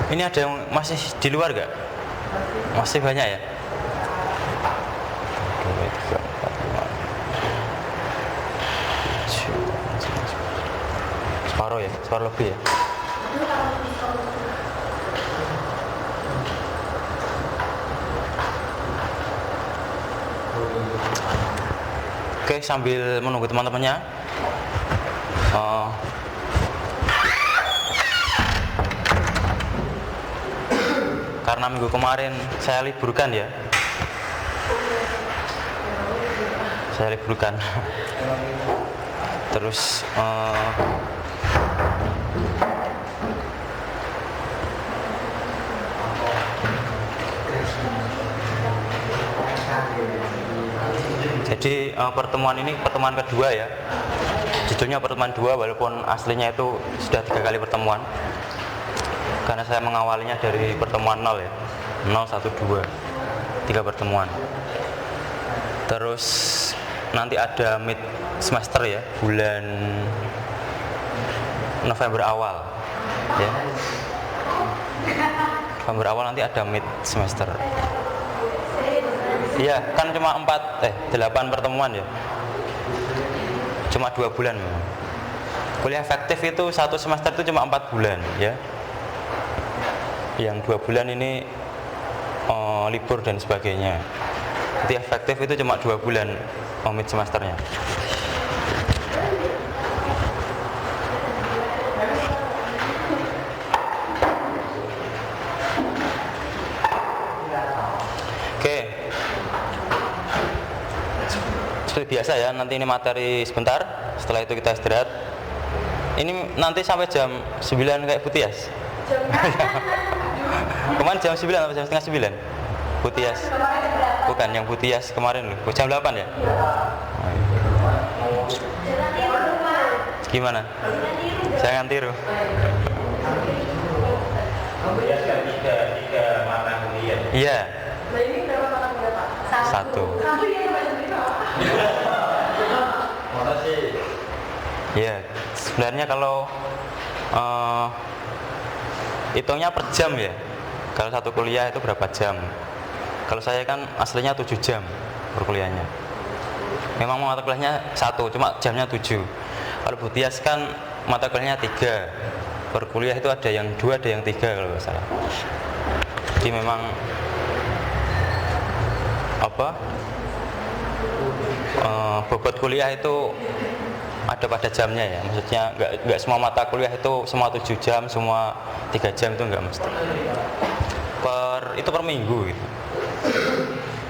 Ini ada yang masih di luar gak? Masih banyak ya? 2, 3, 4, 5, 7, separuh ya? Separuh lebih ya? Oke, sambil menunggu teman-temannya, karena minggu kemarin saya liburkan ya, terus jadi pertemuan ini pertemuan kedua ya, judulnya pertemuan 2 walaupun aslinya itu sudah 3 kali pertemuan, karena saya mengawalinya dari pertemuan 0 ya, 0, 1, 2, 3 pertemuan. Terus nanti ada mid semester ya, bulan November awal ya, November awal nanti ada mid semester. Iya, kan cuma 8 pertemuan ya, cuma 2 bulan memang. Kuliah efektif itu 1 semester itu cuma 4 bulan ya, yang 2 bulan ini libur dan sebagainya. Jadi efektif itu cuma 2 bulan mid semesternya. Oke, seperti biasa ya, nanti ini materi sebentar, setelah itu kita istirahat. Ini nanti sampai jam 9 kayak Butias. Kemarin jam 9 sampai jam setengah 9 Butias. Bukan, yang Butias kemarin loh, jam 8 ya. Gimana? Jangan tiru. Tiga mata kuliah. Iya. Nah ini berapa mata kuliah Pak? 1. Satu ya Masa sih? Iya. Sebenarnya kalau hitungnya per jam ya. Kalau 1 kuliah itu berapa jam? Kalau saya kan aslinya 7 jam perkuliahannya. Memang mata kuliahnya 1, cuma jamnya 7. Kalau Butias kan mata kuliahnya 3. Per kuliah itu ada yang 2, ada yang 3 kalau nggak salah. Jadi memang bobot kuliah itu ada pada jamnya ya. Maksudnya nggak semua mata kuliah itu semua 7 jam, semua 3 jam itu nggak mesti. Itu per minggu gitu.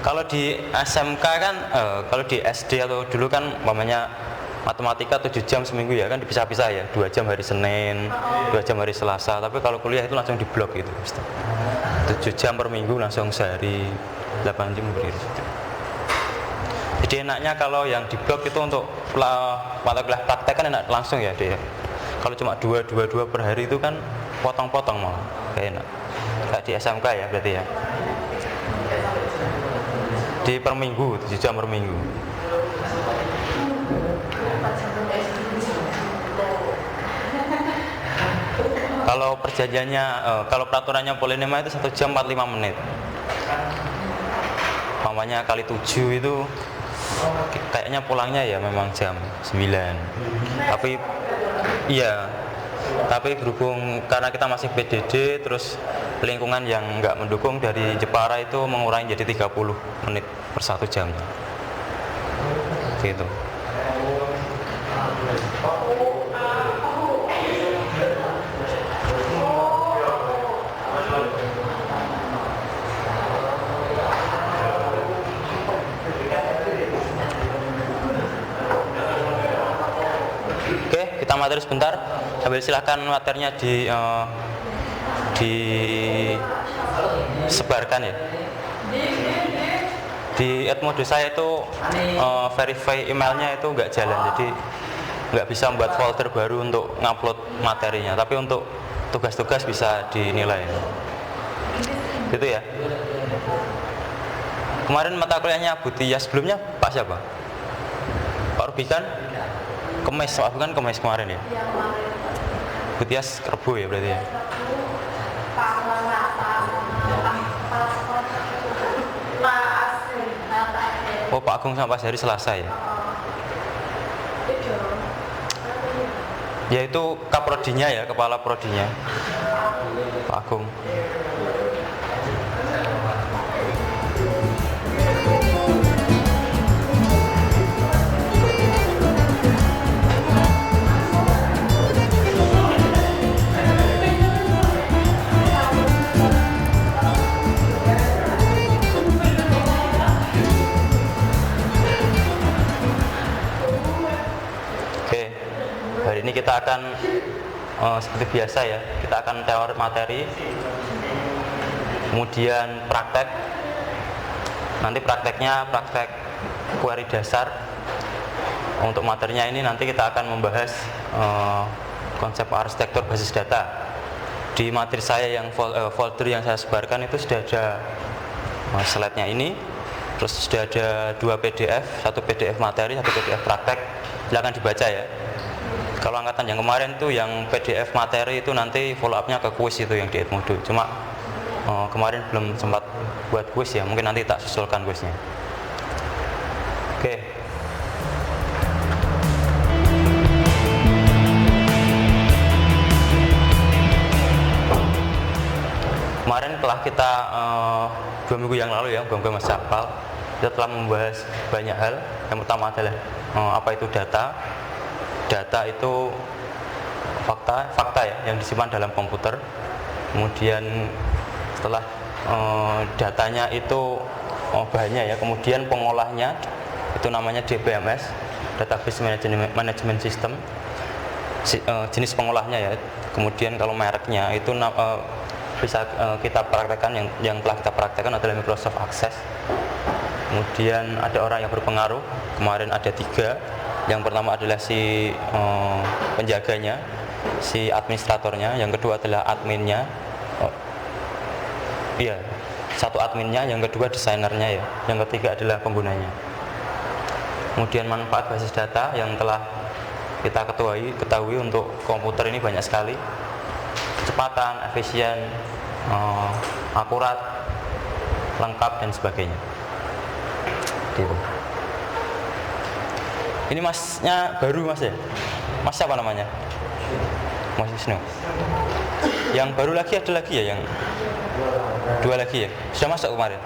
Kalau di SMK kan, kalau di SD atau dulu kan umpamanya matematika 7 jam seminggu ya, kan dipisah-pisah ya, 2 jam hari Senin, 2 jam hari Selasa. Tapi kalau kuliah itu langsung diblok gitu, 7 jam per minggu langsung sehari 8 jam berdiri. Jadi enaknya kalau yang diblok itu untuk mata kuliah praktek kan enak langsung ya dia. Kalau cuma 2 per hari itu kan potong-potong malah kayak enak. Kayak di SMK ya berarti ya. Di per minggu, 7 jam per minggu. Kalau perjanjiannya, kalau peraturannya Polinema itu 1 jam 45 menit. Mamanya kali 7 itu kayaknya pulangnya ya memang jam 9. Tapi iya, tapi berhubung karena kita masih PDD, terus lingkungan yang nggak mendukung dari Jepara itu mengurangi jadi 30 menit per 1 jam gitu. Oke, kita materi sebentar. Sambil silakan materinya disebarkan ya. Di Edmodo saya itu verify emailnya itu nggak jalan, jadi nggak bisa membuat folder baru untuk ngupload materinya. Tapi untuk tugas-tugas bisa dinilai. Gitu ya. Kemarin mata kuliahnya Butias, sebelumnya Pak siapa? Pak Rubikan? Kemes, Pak Rubikan Kemes kemarin ya. Butias Rebo ya berarti ya. Oh, Pak Agung sama Pak Sehari Selasa ya? Itu. Ya itu kaprodinya ya, kepala prodinya Pak Agung. Oke, hari ini kita akan seperti biasa ya, kita akan teori materi, kemudian praktek. Nanti prakteknya praktek query dasar. Untuk materinya ini nanti kita akan membahas konsep arsitektur basis data. Di materi saya yang folder yang saya sebarkan itu sudah ada slide-nya ini. Terus sudah ada 2 PDF, satu PDF materi, satu PDF praktek. Silakan dibaca ya. Kalau angkatan yang kemarin tuh yang PDF materi itu nanti follow up-nya ke kuis itu yang di Edmodo. Cuma kemarin belum sempat buat kuis ya, mungkin nanti tak susulkan kuisnya. Oke. Kemarin telah kita 2 minggu yang lalu ya, Bang Mas Hafal, kita telah membahas banyak hal. Yang pertama adalah apa itu data. Data itu fakta ya yang disimpan dalam komputer. Kemudian setelah datanya itu banyak ya, kemudian pengolahnya itu namanya DBMS, Database Management System. Jenis pengolahnya ya. Kemudian kalau mereknya itu bisa kita praktekkan, yang telah kita praktekkan adalah Microsoft Access. Kemudian ada orang yang berpengaruh, kemarin ada 3. Yang pertama adalah si penjaganya, si administratornya. Yang kedua adalah adminnya, satu adminnya. Yang kedua desainernya ya. Yang ketiga adalah penggunanya. Kemudian manfaat basis data yang telah kita ketahui untuk komputer ini banyak sekali. Kecepatan, efisien, akurat, lengkap dan sebagainya. Gitu. Ini masnya baru mas ya? Mas siapa namanya? Mas Wisnu. Yang baru lagi ada lagi ya, yang 2 lagi ya? Sudah masuk kemarin?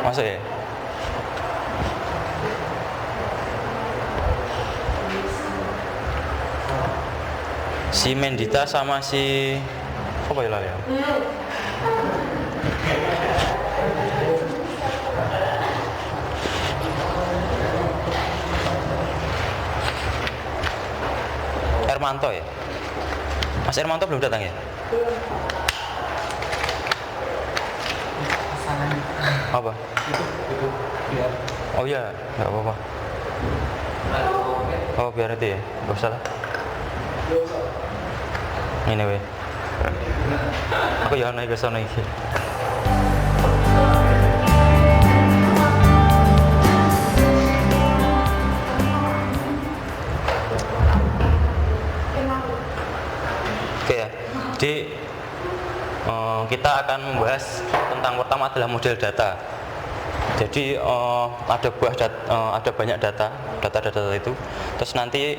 Masuk ya? Si Mendita sama si apa ya? Hermanto ya? Mas Hermanto belum datang ya? Apa? Oh iya, nggak apa-apa. Oh biar itu ya, nggak usah lah. Ini weh. Aku jangan naik ke sana iki. Oke ya. Jadi kita akan membahas tentang pertama adalah model data. Jadi ada banyak data itu. Terus nanti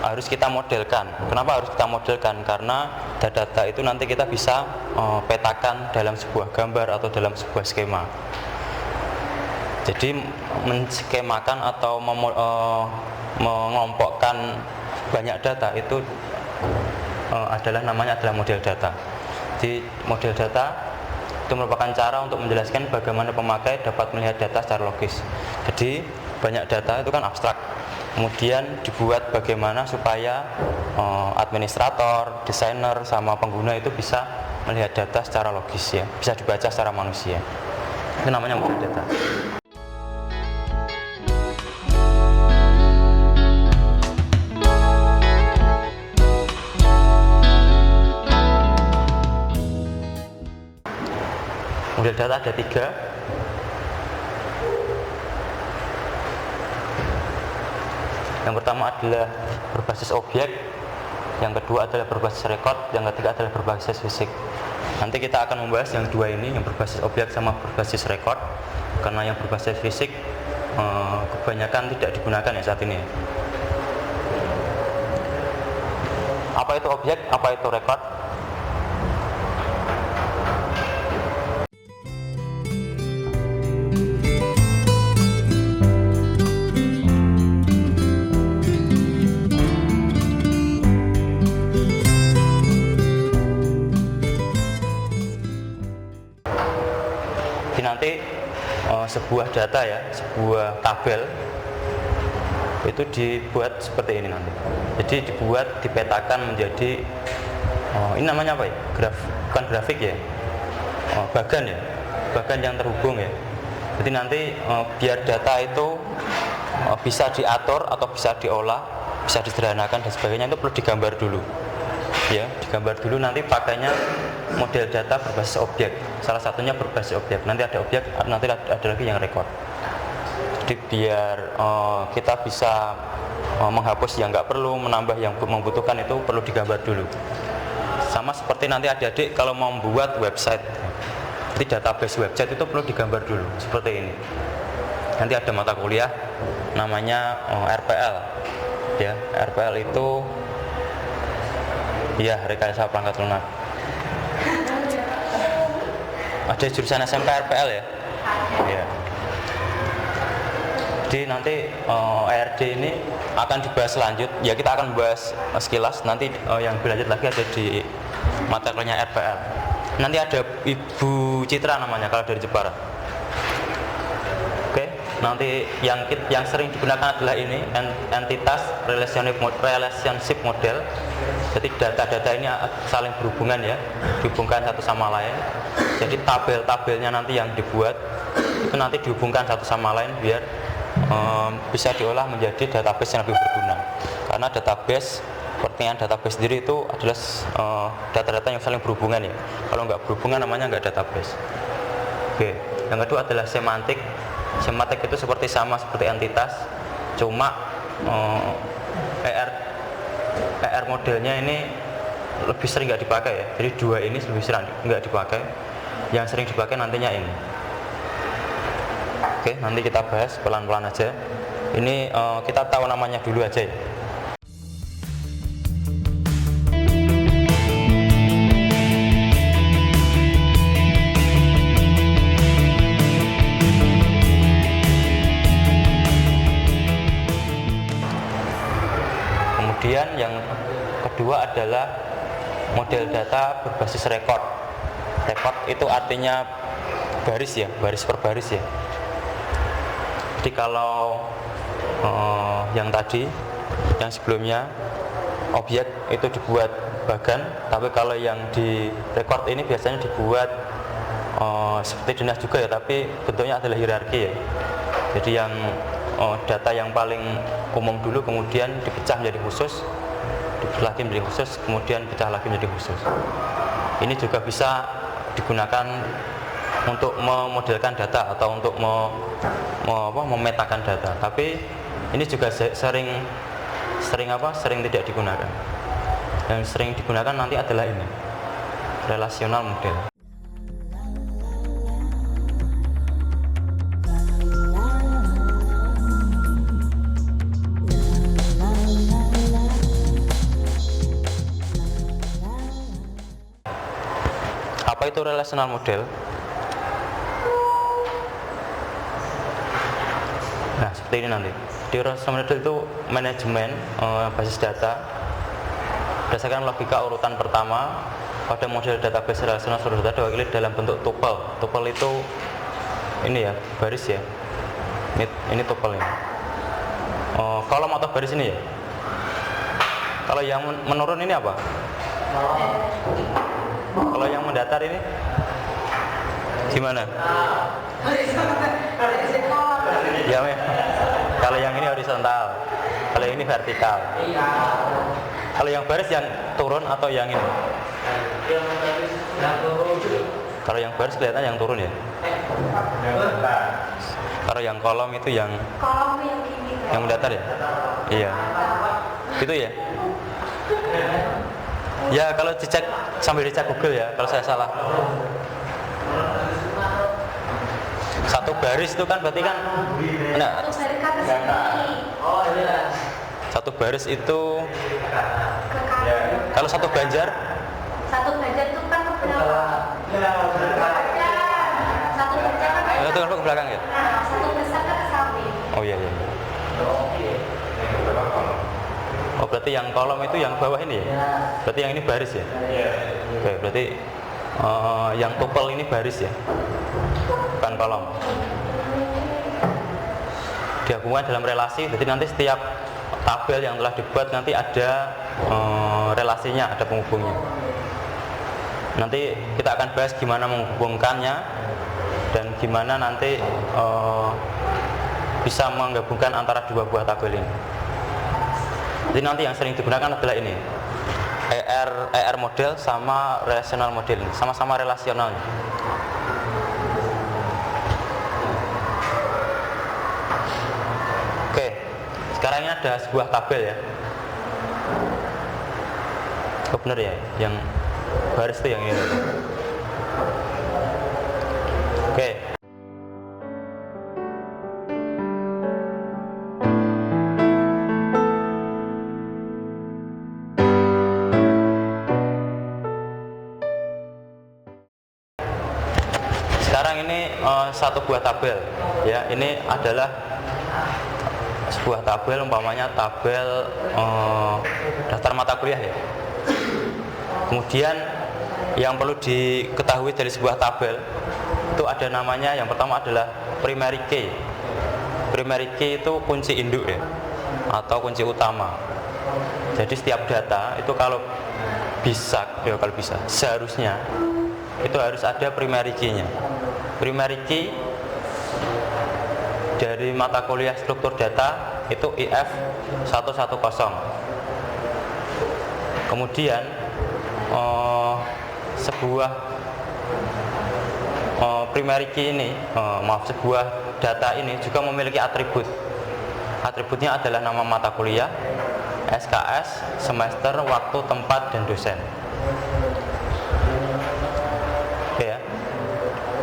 harus kita modelkan. Kenapa harus kita modelkan? Karena data itu nanti kita bisa petakan dalam sebuah gambar atau dalam sebuah skema. Jadi menskemakan atau mengelompokkan banyak data itu namanya adalah model data. Jadi model data itu merupakan cara untuk menjelaskan bagaimana pemakai dapat melihat data secara logis. Jadi banyak data itu kan abstrak. Kemudian dibuat bagaimana supaya administrator, desainer, sama pengguna itu bisa melihat data secara logis ya, bisa dibaca secara manusia. Itu namanya model data. Model data ada 3. Yang pertama adalah berbasis objek, yang kedua adalah berbasis record, yang ketiga adalah berbasis fisik. Nanti kita akan membahas yang dua ini, yang berbasis objek sama berbasis record. Karena yang berbasis fisik kebanyakan tidak digunakan ya saat ini. Apa itu objek? Apa itu record? Jadi nanti sebuah data ya, sebuah tabel itu dibuat seperti ini nanti. Jadi dibuat, dipetakan menjadi ini namanya apa ya? Bukan grafik ya, bagan ya, bagan yang terhubung ya. Jadi nanti biar data itu bisa diatur atau bisa diolah, bisa disederhanakan dan sebagainya, itu perlu digambar dulu. Ya, digambar dulu, nanti pakainya model data berbasis objek. Salah satunya berbasis objek. Nanti ada objek, nanti ada lagi yang record. Jadi biar kita bisa menghapus yang nggak perlu, menambah yang membutuhkan, itu perlu digambar dulu. Sama seperti nanti adik-adik kalau mau membuat website, jadi database website itu perlu digambar dulu seperti ini. Nanti ada mata kuliah namanya RPL. Ya, RPL itu ya rekayasa perangkat lunak. Ada jurusan SMK RPL ya. Ya. Jadi nanti ERD ini akan dibahas lanjut. Ya kita akan membahas sekilas. Nanti yang berlanjut lagi ada di mata kuliahnya RPL. Nanti ada Ibu Citra namanya kalau dari Jepara. Oke. Nanti yang sering digunakan adalah ini entitas relationship model. Jadi data-data ini saling berhubungan ya, dihubungkan satu sama lain. Jadi tabel-tabelnya nanti yang dibuat itu nanti dihubungkan satu sama lain biar bisa diolah menjadi database yang lebih berguna. Karena database, pengertian database sendiri itu adalah data-data yang saling berhubungan ya. Kalau nggak berhubungan namanya nggak database. Oke. Yang kedua adalah semantik. Semantik itu sama seperti entitas, cuma ER modelnya ini lebih sering nggak dipakai ya. Jadi dua ini lebih sering nggak dipakai. Yang sering dipakai nantinya ini. Oke, nanti kita bahas pelan-pelan aja. Ini kita tahu namanya dulu aja ya. Kemudian yang kedua adalah model data berbasis record. Record itu artinya baris ya, baris per baris ya. Jadi kalau yang tadi, yang sebelumnya objek itu dibuat bagan, tapi kalau yang di record ini biasanya dibuat seperti dinas juga ya, tapi bentuknya adalah hierarki ya. Jadi yang data yang paling umum dulu, kemudian dipecah menjadi khusus, dipecah lagi menjadi khusus, kemudian pecah lagi menjadi khusus. Ini juga bisa digunakan untuk memodelkan data atau untuk memetakan data. Tapi ini juga sering tidak digunakan. Yang sering digunakan nanti adalah ini, relational model. Apa itu relational model? Nah, seperti ini nanti. Di relational model itu manajemen basis data berdasarkan logika urutan pertama. Pada model database relasional seluruh data diwakili dalam bentuk tuple. Tuple itu ini ya, baris ya. Ini tuple ini. Kolom atau baris ini ya. Kalau yang menurun ini apa? Kalau yang mendatar ini gimana? Ya, kalau yang ini horizontal, kalau yang ini vertikal. Kalau yang baris yang turun atau yang ini? Kalau yang baris kelihatan yang turun ya. Kalau yang kolom itu yang mendatar ya. Iya. Itu ya. Ya kalau dicek sambil dicek Google ya kalau saya salah. Satu baris itu kan berarti kan nah, Satu baris ke sini. Oh iya. satu baris itu Ke kanan. kalau satu ganjar Satu ganjar itu kan ke belakang. Satu ganjar kan itu kan ke belakang ya. Nah, satu besar kan ke samping. Oh iya iya. Oh berarti yang kolom itu yang bawah ini ya? Berarti yang ini baris ya? Oke, berarti yang tupel ini baris ya? Bukan kolom. Dihubungkan dalam relasi, jadi nanti setiap tabel yang telah dibuat nanti ada relasinya, ada penghubungnya. Nanti kita akan bahas gimana menghubungkannya dan gimana nanti bisa menggabungkan antara dua buah tabel ini. Jadi nanti yang sering digunakan adalah ini ER model sama relational model, sama-sama relasional. Oke, sekarang ini ada sebuah tabel ya. Oh benar ya, yang baris itu yang ini. Oke. Sekarang ini satu buah tabel ya, ini adalah sebuah tabel, umpamanya tabel daftar mata kuliah ya. Kemudian yang perlu diketahui dari sebuah tabel itu ada namanya, yang pertama adalah primary key. Primary key itu kunci induk ya, atau kunci utama. Jadi setiap data itu kalau bisa seharusnya itu harus ada primary key-nya. Primary key dari mata kuliah struktur data itu IF 110. Kemudian sebuah primary key ini, sebuah data ini juga memiliki atribut. Atributnya adalah nama mata kuliah, SKS, semester, waktu, tempat, dan dosen. Oke ya.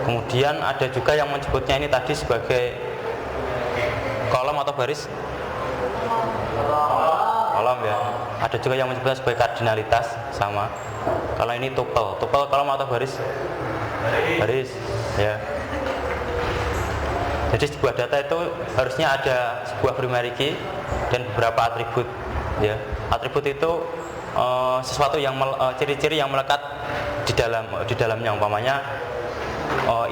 Kemudian ada juga yang menyebutnya ini tadi sebagai kolom atau baris? Kolom ya. Ada juga yang menyebutnya sebagai kardinalitas, sama. Kalau ini tupel kolom atau baris? Baris ya. Jadi sebuah data itu harusnya ada sebuah primary key dan beberapa atribut ya. Atribut itu sesuatu yang ciri-ciri yang melekat di dalamnya, umpamanya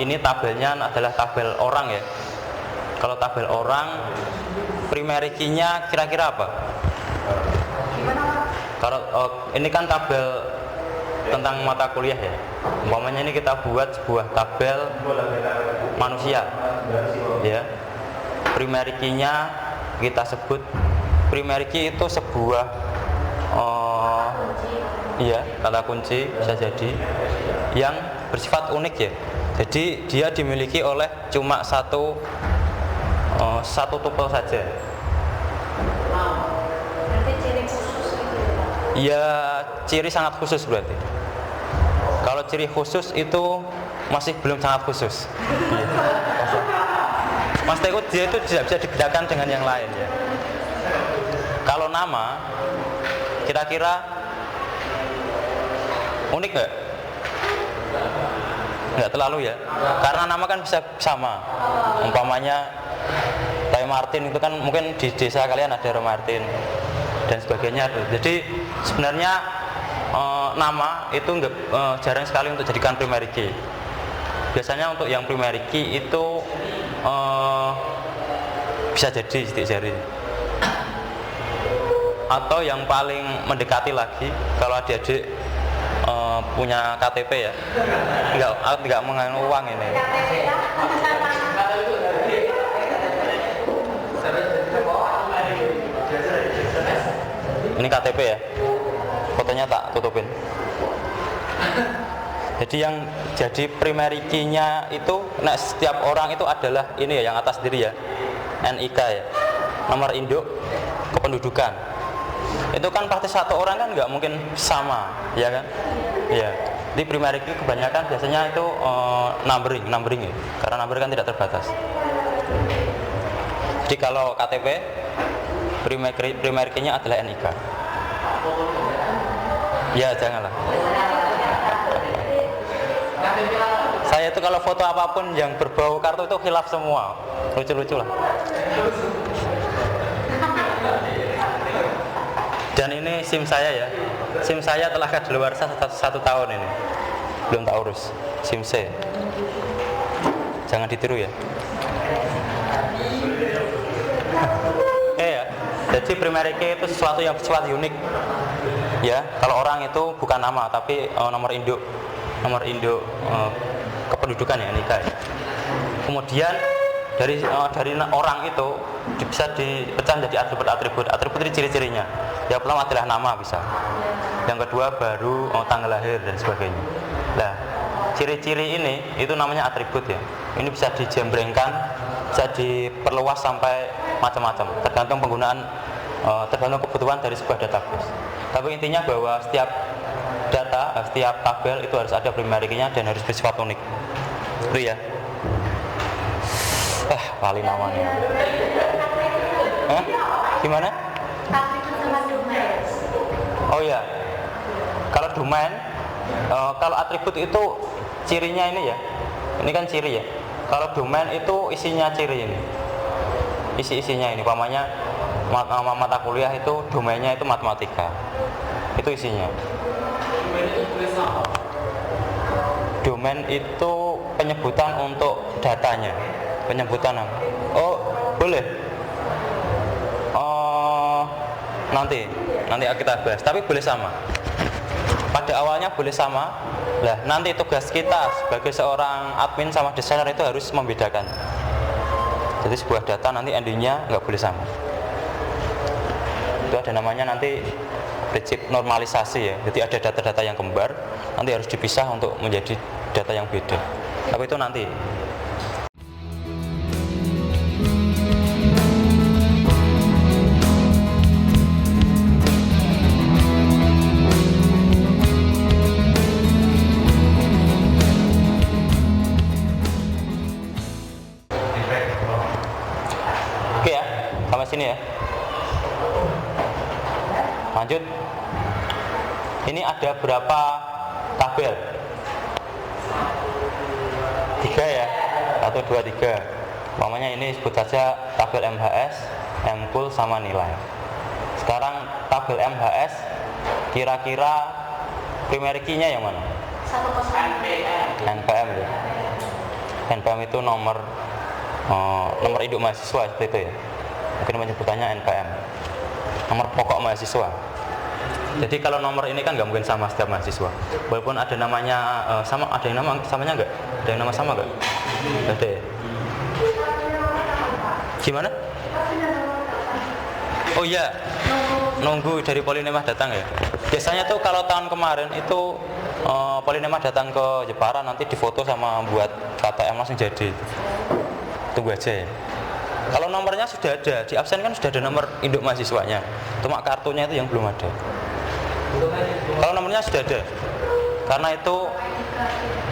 ini tabelnya adalah tabel orang ya. Kalau tabel orang, primary key-nya kira-kira apa? Kalau ini kan tabel tentang mata kuliah ya. Umpamanya ini kita buat sebuah tabel manusia ya. Primary key-nya kita sebut, primary key itu sebuah iya, kata kunci bisa jadi yang bersifat unik ya. Jadi dia dimiliki oleh cuma satu tupel saja. Berarti ciri khusus gitu ya? Ya, ciri sangat khusus berarti. Kalau ciri khusus itu masih belum sangat khusus. Mas Teko, dia itu tidak bisa dibedakan dengan yang lain ya. Kalau nama, kira-kira unik nggak? Nggak terlalu ya, karena nama kan bisa sama. Umpamanya Roy Martin itu kan mungkin di desa kalian ada Roy Martin dan sebagainya. Jadi sebenarnya nama itu jarang sekali untuk jadikan primary key. Biasanya untuk yang primary key itu bisa jadi sidik jari. Atau yang paling mendekati lagi, kalau adik-adik punya KTP ya, nggak mengandung uang ini. Ini KTP ya, fotonya tak tutupin. Jadi yang jadi primary key-nya itu, nah setiap orang itu adalah ini ya, yang atas diri ya, NIK ya, nomor induk kependudukan. Itu kan pasti satu orang kan nggak mungkin sama, ya kan? Iya. Di primary key kebanyakan biasanya itu numbering ya. Karena number kan tidak terbatas. Jadi kalau KTP primary key-nya adalah NIK. Ya janganlah. Saya itu kalau foto apapun yang berbau kartu itu khilaf semua, lucu-lucu lah. Dan ini SIM saya ya, SIM saya telah kadaluarsa satu tahun ini, belum tak urus, SIM C. Jangan ditiru ya. Ya, jadi primary key itu sesuatu yang bersifat unik. Ya, kalau orang itu bukan nama tapi nomor induk kependudukan ya, nikah. Kemudian dari orang itu bisa dipecah menjadi atribut itu ciri-cirinya. Yang pertama adalah nama bisa. Yang kedua baru tanggal lahir dan sebagainya. Nah, ciri-ciri ini itu namanya atribut ya. Ini bisa dijembrengkan, bisa diperluas sampai macam-macam, tergantung penggunaan, tergantung kebutuhan dari sebuah database. Tapi intinya bahwa setiap data, setiap tabel itu harus ada primary key-nya dan harus bersifat unik. Itu ya. Paling namanya. Gimana? Atribut sama domain. Oh ya. Kalau domain, kalau atribut itu cirinya ini ya. Ini kan ciri ya. Kalau domain itu isinya ciri ini. Isinya ini, umpamanya mata kuliah itu domainnya itu matematika. Itu isinya. Domain itu penyebutan untuk datanya, penyebutan nama. Oh boleh. Nanti kita bahas. Tapi boleh sama. Pada awalnya boleh sama. Lah nanti tugas kita sebagai seorang admin sama desainer itu harus membedakan. Jadi sebuah data nanti endingnya nggak boleh sama. Itu ada namanya nanti prinsip normalisasi ya. Jadi ada data-data yang kembar, nanti harus dipisah untuk menjadi data yang beda. Tapi itu nanti. Oke ya, sampai sini ya. Lanjut. Ini ada berapa tabel? 3 ya. 1, 2, 3. Umpamanya ini sebut saja tabel MHS, MKUL sama nilai. Sekarang tabel MHS kira-kira primary key-nya yang mana? 1 NPM ya. NPM itu nomor induk mahasiswa seperti itu ya. Mungkin penyebutannya NPM. Nomor pokok mahasiswa. Jadi kalau nomor ini kan nggak mungkin sama setiap mahasiswa. Walaupun ada namanya sama, ada yang nama samanya nggak? Ada yang nama sama nggak? Ada ya? Gimana? Oh iya, nunggu dari Polinemah datang ya. Biasanya tuh kalau tahun kemarin itu Polinemah datang ke Jepara, nanti difoto sama buat KTM langsung jadi. Tunggu aja ya. Kalau nomornya sudah ada, di absen kan sudah ada nomor induk mahasiswanya. Cuma kartunya itu yang belum ada. Kalau nomornya sudah ada. Karena itu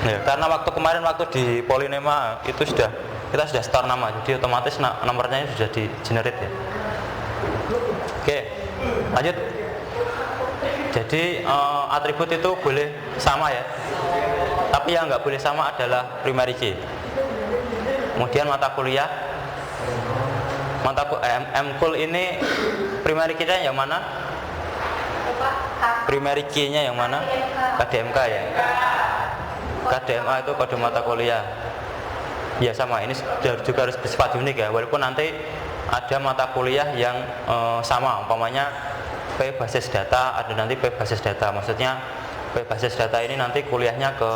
ya, karena waktu kemarin waktu di Polinema itu kita sudah store nama, jadi otomatis nomornya sudah di generate ya. Oke, lanjut. Jadi atribut itu boleh sama ya. Tapi yang nggak boleh sama adalah primary key. Kemudian mata kuliah, MKUL ini primary key-nya yang mana? Primary key-nya yang mana? KDMK ya. KDMA itu kode mata kuliah. Ya sama, ini juga harus bersifat unik ya. Walaupun nanti ada mata kuliah yang sama, umpamanya P basis data, ada nanti P basis data. Maksudnya P basis data ini nanti kuliahnya ke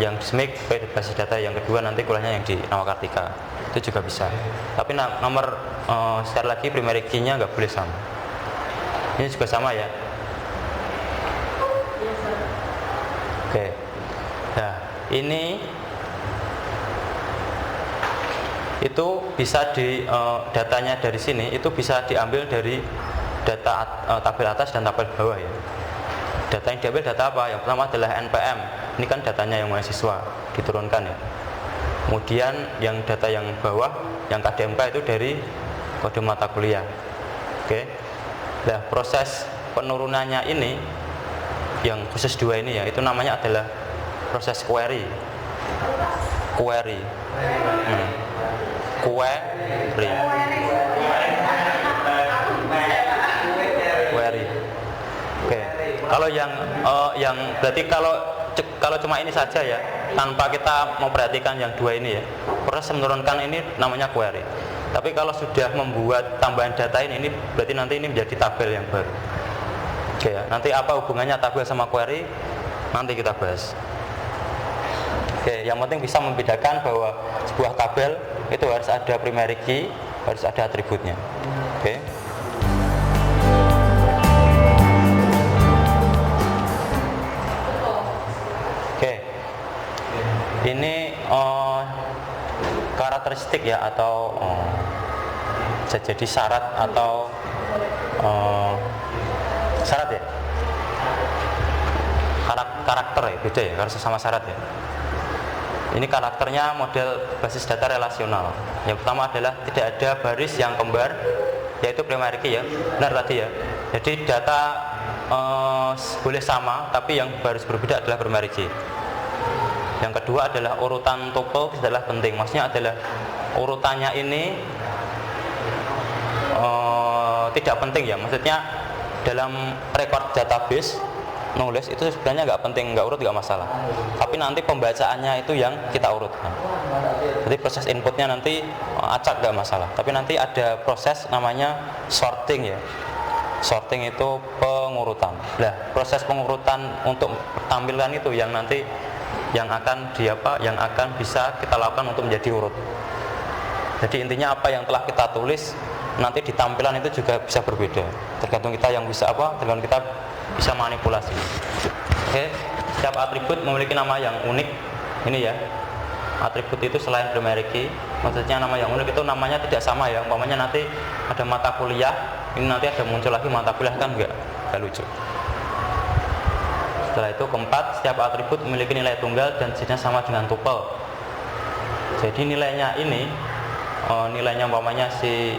yang di SMIK, P basis data yang kedua nanti kuliahnya yang di Nawakartika. Itu juga bisa. Tapi nomor sekali lagi primary key-nya nggak boleh sama. Ini juga sama ya. Oke. Nah, ini itu bisa datanya dari sini itu bisa diambil dari tabel atas dan tabel bawah ya. Data yang diambil data apa? Yang pertama adalah NPM. Ini kan datanya yang mahasiswa diturunkan ya. Kemudian yang data yang bawah, yang KDMK itu dari kode mata kuliah. Oke. Nah, proses penurunannya ini yang khusus 2 ini ya, itu namanya adalah proses query. Query. Query. Oke. Kalau yang berarti kalau cuma ini saja ya, tanpa kita memperhatikan yang 2 ini ya, proses menurunkan ini namanya query. Tapi kalau sudah membuat tambahan data ini berarti nanti ini menjadi tabel yang baru. Oke ya, nanti apa hubungannya tabel sama query? Nanti kita bahas. Oke, yang penting bisa membedakan bahwa sebuah tabel itu harus ada primary key, harus ada atributnya. Oke. Oke. Ini karakteristik ya, atau bisa jadi syarat atau syarat ya. Karakter ya, beda ya, harus sama syarat ya. Ini karakternya model basis data relasional. Yang pertama adalah tidak ada baris yang kembar, yaitu primary key ya. Benar tadi ya. Jadi data boleh sama, tapi yang baris berbeda adalah primary key. Yang kedua adalah urutan tuple adalah penting. Maksudnya adalah urutannya ini tidak penting ya. Maksudnya dalam record database nulis itu sebenarnya nggak penting, nggak urut nggak masalah. Tapi nanti pembacaannya itu yang kita urutkan. Jadi proses inputnya nanti acak nggak masalah. Tapi nanti ada proses namanya sorting ya. Sorting itu pengurutan. Nah, proses pengurutan untuk tampilan itu yang nanti yang akan bisa kita lakukan untuk menjadi urut. Jadi intinya apa yang telah kita tulis nanti di tampilan itu juga bisa berbeda. Tergantung kita yang bisa tergantung kita bisa manipulasi. Oke, setiap atribut memiliki nama yang unik. Ini ya, atribut itu selain primary key, maksudnya nama yang unik itu namanya tidak sama ya. Umpamanya nanti ada mata kuliah, ini nanti ada muncul lagi mata kuliah, kan enggak lucu. Setelah itu keempat, setiap atribut memiliki nilai tunggal dan jenisnya sama dengan tuple. Jadi nilainya ini, nilainya umpamanya si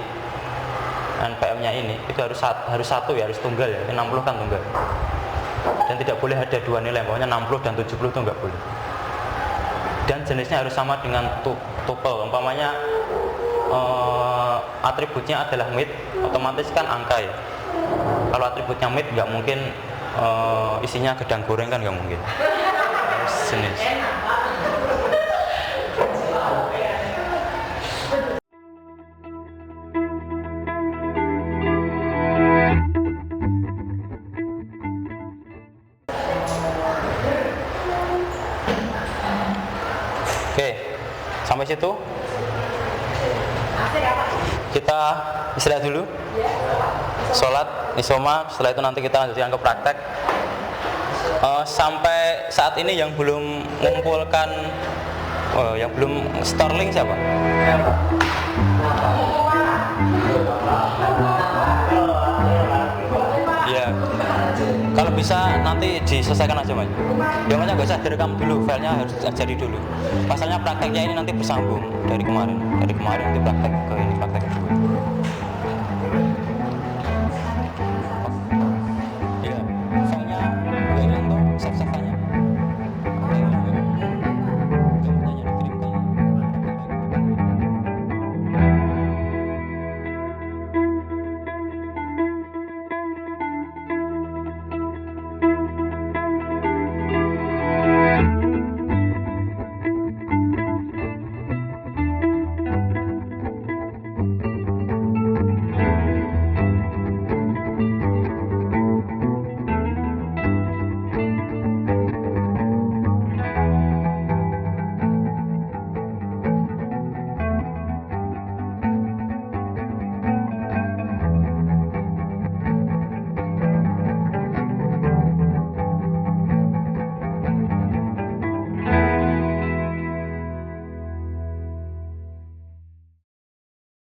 NPM-nya ini itu harus satu ya, harus tunggal ya. 60 kan tunggal. Dan tidak boleh ada 2 nilai, umpamanya 60 dan 70 itu enggak boleh. Dan jenisnya harus sama dengan tuple. Umpamanya atributnya adalah mid, otomatis kan angka ya. Kalau atributnya mid nggak mungkin isinya gedang goreng, kan nggak mungkin. Harus jenis. Oke, sampai situ kita istirahat dulu, sholat isoma. Setelah itu nanti kita lanjutkan ke praktek. Sampai saat ini yang belum mengumpulkan, yang belum store link siapa? Ya, kalau bisa nanti diselesaikan aja mas. Yang mana nggak usah direkam dulu, filenya harus jadi dulu. Pasalnya prakteknya ini nanti bersambung dari kemarin nanti praktek ke